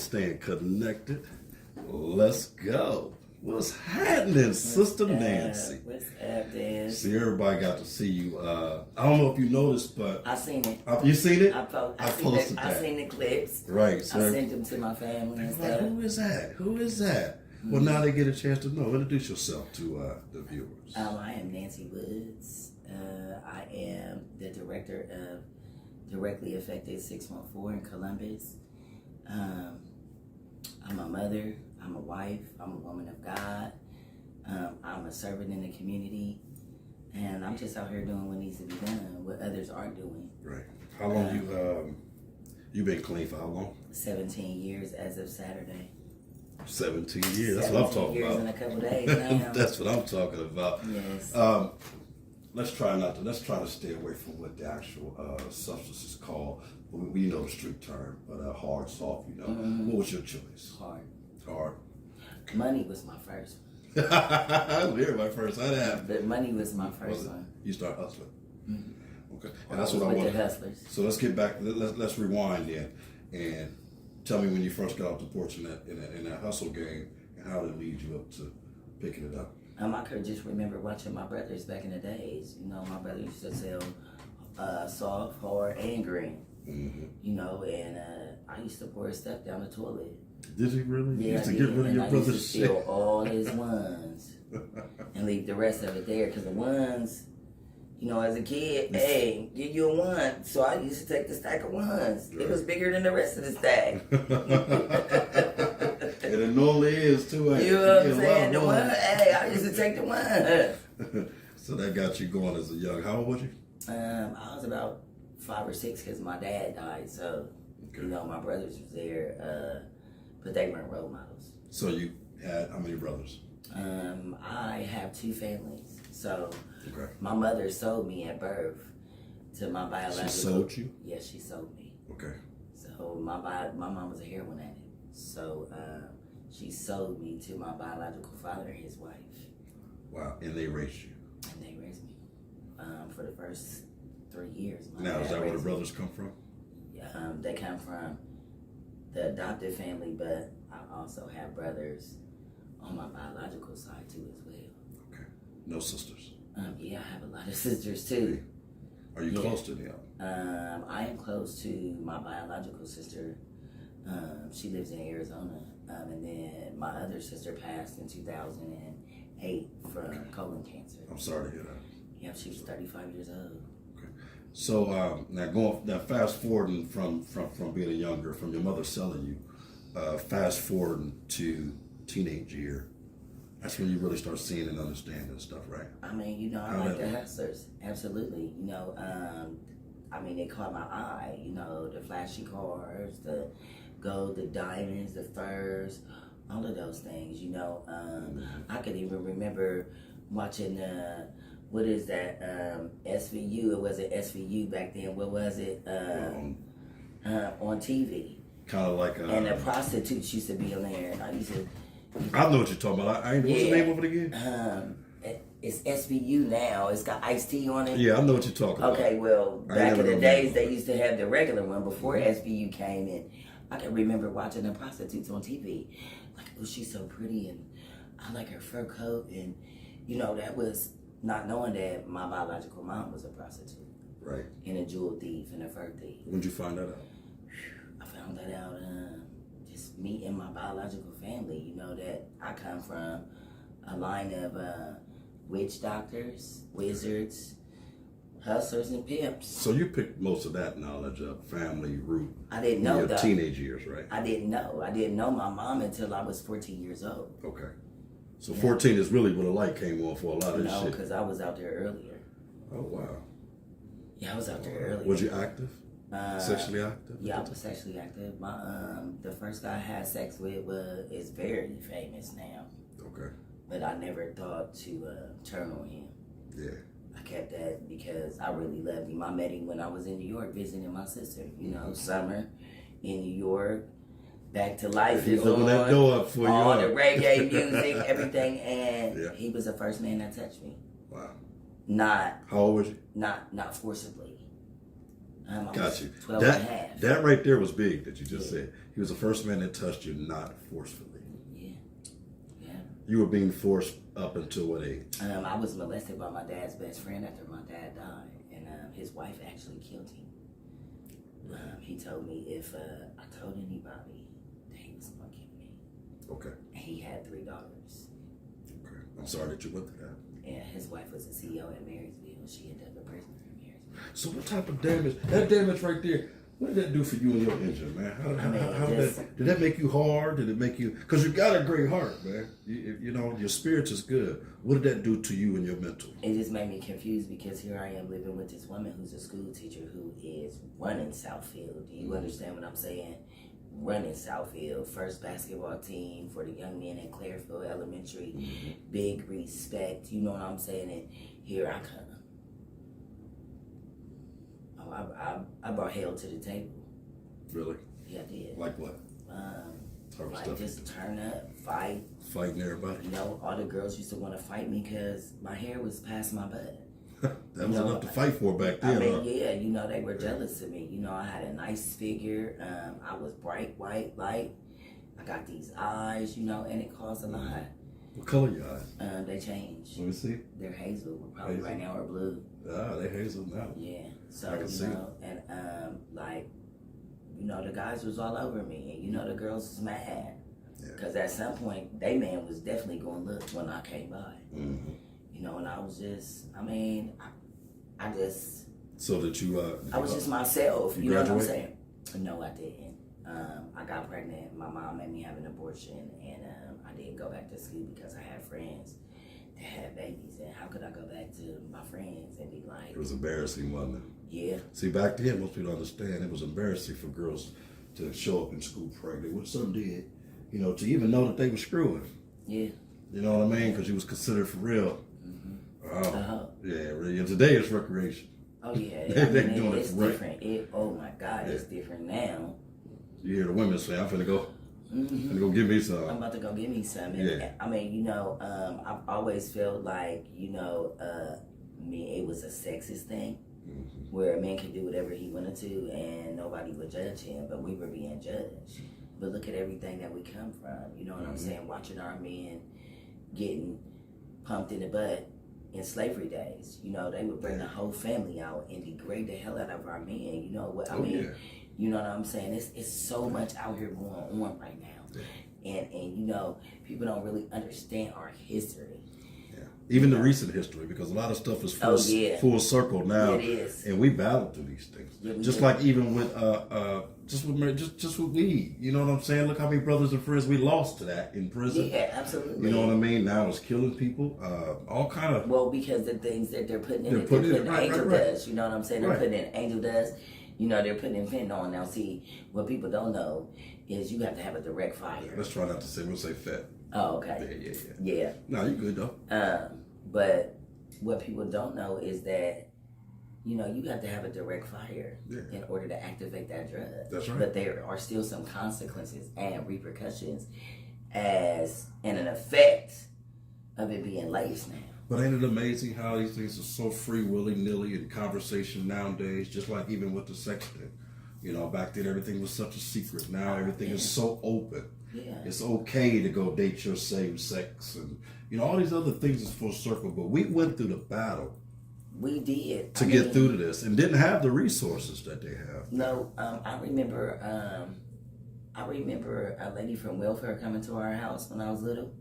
staying connected. Let's go. What's happening, Sister Nancy? What's up, Dan? See, everybody got to see you. I don't know if you noticed, but I seen it. You seen it? I posted that. I seen the clips. Right. I So sent them to my family and like, stuff. who is that? Who is that? Well, now they get a chance to know. Introduce yourself to the viewers. I am Nancy Woods. I am the director of Directly Affected 614 in Columbus. I'm a mother. I'm a wife. I'm a woman of God. I'm a servant in the community. And I'm just out here doing what needs to be done, what others aren't doing. Right. How long you been clean for how long? 17 years as of Saturday. 17 years. That's what I'm talking years about. in a couple days now. That's what I'm talking about. Yes. Let's try to stay away from what the actual substance is called. We know the street term, but hard, soft, you know. Mm-hmm. What was your choice? Hard. Money was my first one. I was here my first. That happened. But money was my first one. You start hustling. Mm-hmm. Okay. And that's what I want. The hustlers. So let's get back. Let's rewind then, and tell me when you first got off the porch in that hustle game, and how did it lead you up to picking it up. I could just remember watching my brothers back in the days. You know, my brother used to sell soft, hard, and green. Mm-hmm. You know, and I used to pour his stuff down the toilet. Did he really? Yeah, you used to get rid of your brother's shit. I used to steal all his ones and leave the rest of it there, because the ones, you know, as a kid, hey, give you a one. So I used to take the stack of ones. Right. It was bigger than the rest of the stack. And it normally is too. You know what I'm saying? The one, hey, I used to take the one. So that got you going as a young. How old was you? I was about 5 or 6 because my dad died. So, okay. You know, my brothers was there, but they weren't role models. So you had how many brothers? I have 2 families. So okay. My mother sold me at birth to my biological. She sold you? Yes, she sold me. Okay. So my mom was a heroin addict. So she sold me to my biological father and his wife. Wow, and they raised you? And they raised me for the first 3 years. Now, is that where the brothers come from? They come from the adopted family, but I also have brothers on my biological side too as well. Okay. No sisters? Yeah, I have a lot of sisters too. Are you close to them? I am close to my biological sister. She lives in Arizona. And then my other sister passed in 2008 from colon cancer. I'm sorry to hear that. Yeah, she was 35 years old. Okay. So now fast forwarding from being a younger, from your mother selling you, fast forwarding to teenage year. That's when you really start seeing and understanding stuff, right? I mean, you know, I like the hustlers. Absolutely. You know, I mean, they caught my eye. You know, the flashy cars, the gold, the diamonds, the furs, all of those things. You know, I could even remember watching what is that? SVU. It wasn't SVU back then. What was it? On TV. Kind of like and the prostitutes used to be on there, and I used to. I know what you're talking about. What's the name of it again? It's SVU now. It's got iced tea on it. Yeah, I know what you're talking about. Okay, well, back in the days, they used to have the regular one before SVU came in. I can remember watching the prostitutes on TV. Like, oh, she's so pretty, and I like her fur coat. And, you know, that was not knowing that my biological mom was a prostitute. Right. And a jewel thief and a fur thief. When did you find that out? I found that out just me and my biological family. You know, that I come from a line of witch doctors, wizards, hustlers, and pimps. So you picked most of that knowledge up, family root. I didn't know your that. Teenage years, right? I didn't know my mom until I was 14 years old. Okay. So 14 is really when the light came on for a lot of this shit. No, because I was out there earlier. Oh, wow. Yeah, I was out there earlier. Was you active? Sexually active? Yeah, I was sexually active. My the first guy I had sex with is very famous now. Okay. But I never thought to turn on him. Yeah. I kept that because I really loved him. I met him when I was in New York visiting my sister. You know, summer in New York. Back to Life is open on. That door up for you. All the reggae music, everything, and he was the first man that touched me. Wow. Not. How old was you? Not forcibly. I Got was you. 12 and a half. That right there was big that you just said. He was the first man that touched you, not forcefully. Yeah. Yeah. You were being forced up until what age? I was molested by my dad's best friend after my dad died, and his wife actually killed him. He told me if I told anybody that he was going to kill me. Okay. And he had 3 daughters. Okay. I'm sorry that you went through that. And his wife was a CEO at Marysville. She ended up in prison in Marysville. So what type of damage? That damage right there. What did that do for you and your engine, man? How did that make you hard? Did it make you? Because you got a great heart, man. You know your spirits is good. What did that do to you and your mental? It just made me confused because here I am living with this woman who's a school teacher who is running Southfield. Do you understand what I'm saying? Running Southfield, first basketball team for the young men in Clairfield Elementary. Big respect. You know what I'm saying? And here I come. I brought hell to the table. Really? Yeah, I did. Like what? Like just turn up, fight. Fighting everybody. You know, all the girls used to want to fight me because my hair was past my butt. That was enough to fight for back then. I mean, yeah, you know, they were jealous of me. You know, I had a nice figure. I was bright white, light. I got these eyes, you know, and it caused a lot. What color your eyes? They changed. Let me see. They're hazel. Probably Hazel. right now are blue. Ah, they hazel now. Yeah. So, I can see know, and like, you know, the guys was all over me, and you know, the girls was mad. Because at some point, they man was definitely going to look when I came by. Mm-hmm. You know, and I was just, I mean, I just... So that you... I was just myself, you know graduate? what I'm saying? No, I didn't. I got pregnant. My mom made me have an abortion, and I didn't go back to school because I had friends that had babies. And how could I go back to my friends and be like... It was embarrassing, wasn't it? Yeah. See, back then, most people don't understand, it was embarrassing for girls to show up in school pregnant, which some did, you know, to even know that they were screwing. Yeah. You know what I mean? Because you was considered for real. Uh-huh. Yeah, really. And today it's recreation. Oh, yeah. They're doing it's it right. different. Oh, my God, it's different now. You hear the women say, I'm finna go. Mm-hmm. Finna go give me some. I'm about to go get me some. And, I mean, you know, I've always felt like, you know, it was a sexist thing. Mm-hmm. Where a man could do whatever he wanted to and nobody would judge him, but we were being judged. But look at everything that we come from, you know what I'm saying? Watching our men getting pumped in the butt in slavery days. You know, they would bring the whole family out and degrade the hell out of our men. You know what I mean? You know what I'm saying? It's so much out here going on right now. And you know, people don't really understand our history. Even the recent history, because a lot of stuff is full circle now, it is. And we battle through these things. Just like even with just with weed, you know what I'm saying? Look how many brothers and friends we lost to that in prison. Yeah, absolutely. You know what I mean? Now it's killing people, all kind of. Well, because the things that they're putting in, they're putting angel dust. You know what I'm saying? They're putting in angel dust. You know, they're putting in fentanyl. Now, see, what people don't know is you have to have a direct fire. Let's try not to say. We'll say fat. Oh, okay. Yeah. No, you good though. But what people don't know is that, you know, you have to have a direct fire in order to activate that drug. That's right. But there are still some consequences and repercussions as and an effect of it being laced now. But ain't it amazing how these things are so free, willy-nilly in conversation nowadays, just like even with the sex thing. You know, back then everything was such a secret. Now everything is so open. Yeah. It's okay to go date your same sex and, you know, all these other things is full circle. But we went through the battle. We did. To get through to this and didn't have the resources that they have. No, I remember a lady from welfare coming to our house when I was little.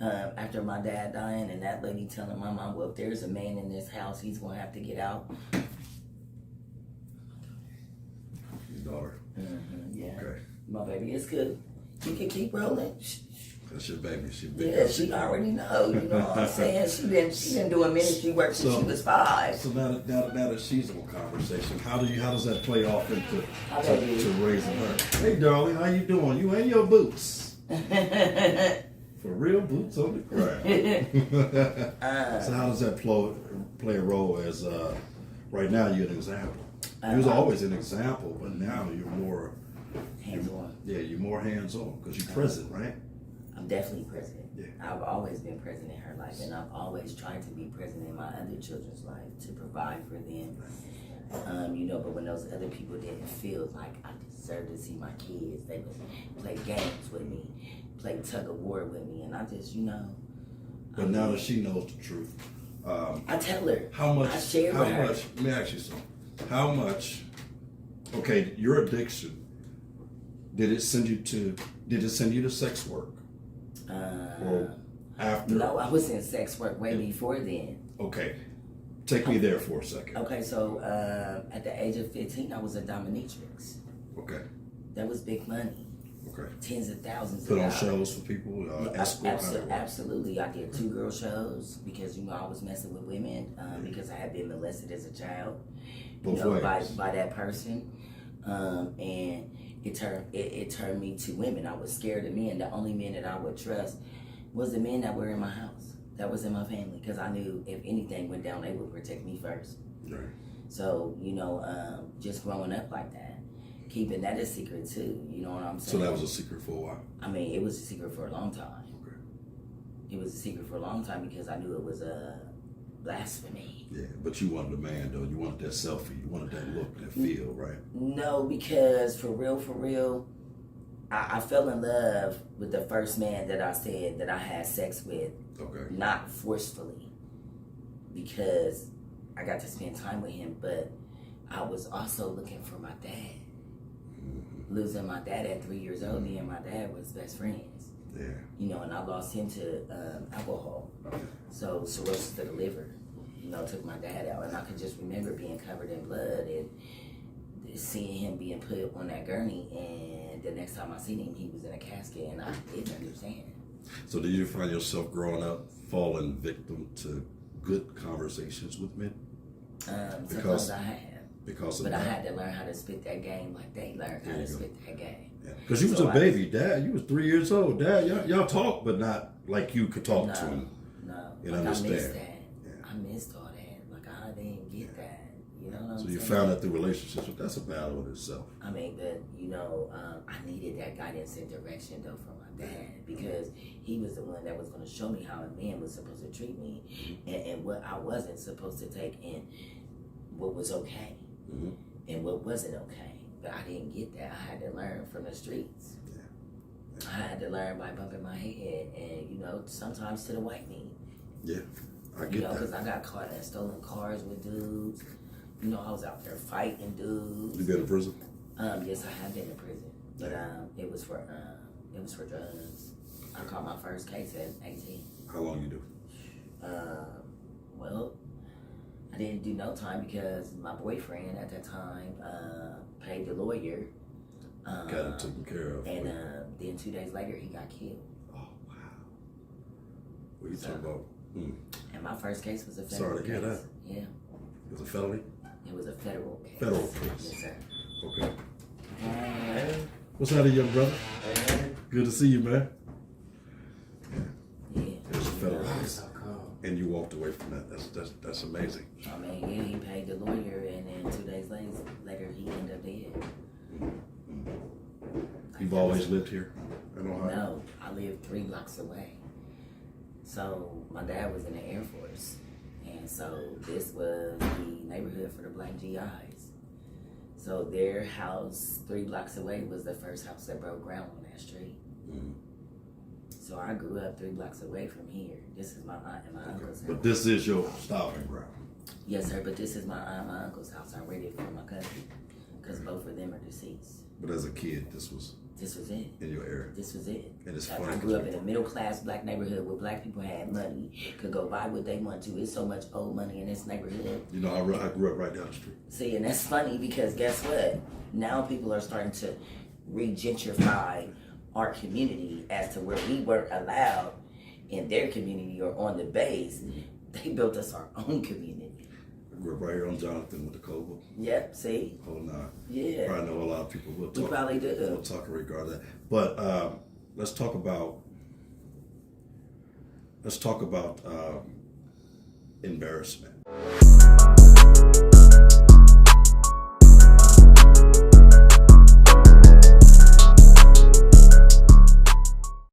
After my dad dying, and that lady telling my mom, well, if there's a man in this house, he's going to have to get out. Your daughter? Yeah. Okay. My baby is good. You can keep rolling. That's your baby. She already know. You know what I'm saying? She been doing ministry work since she was 5. So now that she's on conversation, how does that play off into to raising her? Hey, darling, how you doing? You in your boots? For real, boots on the ground. So how does that play a role as right now you're an example? You was always an example, but now you're more hands-on. Yeah, you're more hands-on because you're present, right? I'm definitely present. Yeah. I've always been present in her life, and I've always tried to be present in my other children's life to provide for them. You know, but when those other people didn't feel like I deserved to see my kids, they would play games with me, play tug of war with me, and I just, you know. But now that she knows the truth, I tell her. How much? I share How with her. much? Let me ask you something. How much? Okay, your addiction. Did it send you to sex work? Or after? No, I was in sex work way before then. Okay, take me there for a second. Okay, so at the age of 15, I was a dominatrix. Okay. That was big money. Okay. Tens of thousands Put of on dollars. shows for people. Escort. Absolutely. I did 2 girl shows because, you know, I was messing with women because I had been molested as a child. Both You know, ways. by that person. And it turned me to women. I was scared of men. The only men that I would trust was the men that were in my house, that was in my family, because I knew if anything went down, they would protect me first. Right. So, you know, just growing up like that, keeping that a secret too, you know what I'm saying? So that was a secret for a while. I mean, it was a secret for a long time. Okay. It was a secret for a long time because I knew it was a blasphemy. Yeah, but you wanted a man though. You wanted that selfie. You wanted that look, that feel, right? No, because for real, I fell in love with the first man that I said that I had sex with. Okay. Not forcefully, because I got to spend time with him, but I was also looking for my dad. Mm-hmm. Losing my dad at 3 years old, me and my dad was best friends. Yeah. You know, and I lost him to alcohol. So cirrhosis of the liver, you know, took my dad out. And I could just remember being covered in blood and seeing him being put on that gurney. And the next time I seen him, he was in a casket, and I didn't understand. So did you find yourself growing up falling victim to good conversations with men? Sometimes I have. Because of But that? I had to learn how to spit that game like they learned how to spit that game. Because you was So a baby, Dad. You was 3 years old, Dad. Y'all talk, but not like you could talk to him. No, And like understand. I missed that. Yeah. I missed all that. Like I didn't get that. You know what I'm So saying? you found that through relationships, but that's a battle in itself. I mean, but you know, I needed that guidance and direction though from my dad because he was the one that was going to show me how a man was supposed to treat me and what I wasn't supposed to take and what was okay and what wasn't okay. But I didn't get that. I had to learn from the streets. Yeah. I had to learn by bumping my head and, you know, sometimes to the white meat. Yeah, I You get know, because that. I got caught in stolen cars with dudes. You know, I was out there fighting dudes. You been in prison? Yes, I have been in prison, but it was for drugs. I caught my first case at 18. How long you do? Well, I didn't do no time because my boyfriend at that time paid the lawyer. Got it taken care of. And then 2 days later, he got killed. Oh, wow. What are you talking about? And my first case was a federal Sorry to hear case. that. Yeah, It was a felony? it was a federal case. Federal case. Yes, sir. Okay. What's happening, young brother? Good to see you, man. Yeah. It was a federal case. And you walked away from that. That's amazing. I mean, yeah, he paid the lawyer, and then 2 days later he ended up dead. You've always lived here in Ohio? No, I lived 3 blocks away. So my dad was in the Air Force, and so this was the neighborhood for the black GIs. So their house 3 blocks away was the first house that broke ground on that street. So I grew up 3 blocks away from here. This is my aunt and my uncle's house. But this is your stopping ground. Yes, sir, but this is my aunt and my uncle's house. I rented it for my cousin because both of them are deceased. But as a kid, this was it. in your area. This was it. And it's Like, funny. I grew up in a middle-class black neighborhood where black people had money, could go buy what they want to. It's so much old money in this neighborhood. You know, I grew up right down the street. See, and that's funny because guess what? Now people are starting to re-gentrify our community as to where we weren't allowed in their community or on the base. They built us our own community. I grew up right here on Jonathan with the Cobble. Yep, see? Oh, no. Yeah. I know a lot of people will talk. We probably do. We'll talk in regard to that. But let's talk about embarrassment.